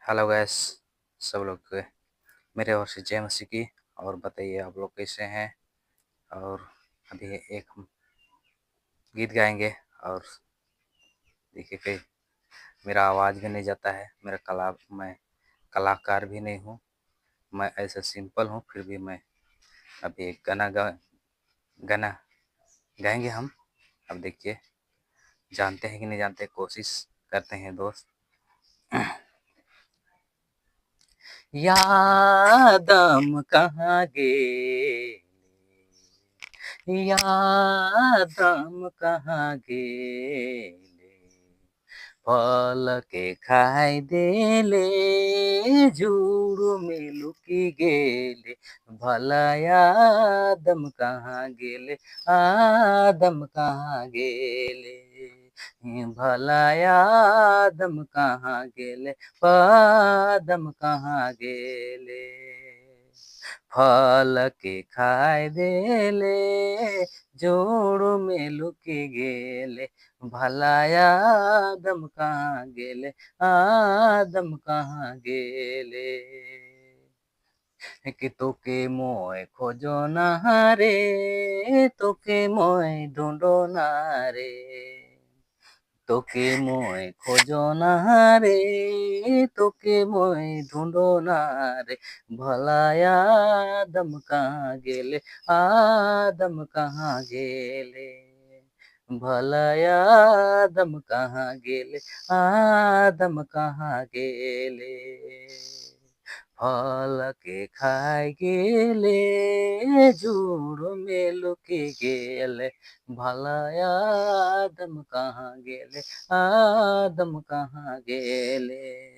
Hello guys, सब लोग मेरे ओर से जय मसीह की। और बताइए आप लोग कैसे हैं। और अभी एक हम गीत गाएंगे। और देखिए कहीं मेरा आवाज़ भी नहीं जाता है। मैं कलाकार भी नहीं हूँ। मैं ऐसा सिंपल हूँ, फिर भी मैं अभी एक गाना गाएंगे हम। अब देखिए जानते हैं कि नहीं जानते, कोशिश करते हैं दोस्त। यादम कहाँ गे, यादम कहाँ गेले, फल के खाई देले, जुड़ में लुकी गेले, भला यादम कहाँ गेले, आदम कहाँ गेले, भला यादम कहाँ गेले, पादम कहाँ गेले, फल के खाए देले, जोड़ में लुकी गेले, भला आदम कहाँ गेले, आदम कहाँ गेले, कि तोके मोय खोजो ना रे, तोके मोय ढूंढो ना रे, তোকে মই খোঁজো না রে, তোকে মই ढूंढो ना रे, भला आदम कहाँ गेले, आदम कहाँ गेले, भला आदम कहाँ गेले, आदम कहाँ गेले, फल के खाए गेले, जुड़ में लुकी गेले, भला आदम कहाँ गेले, आदम कहाँ गेले।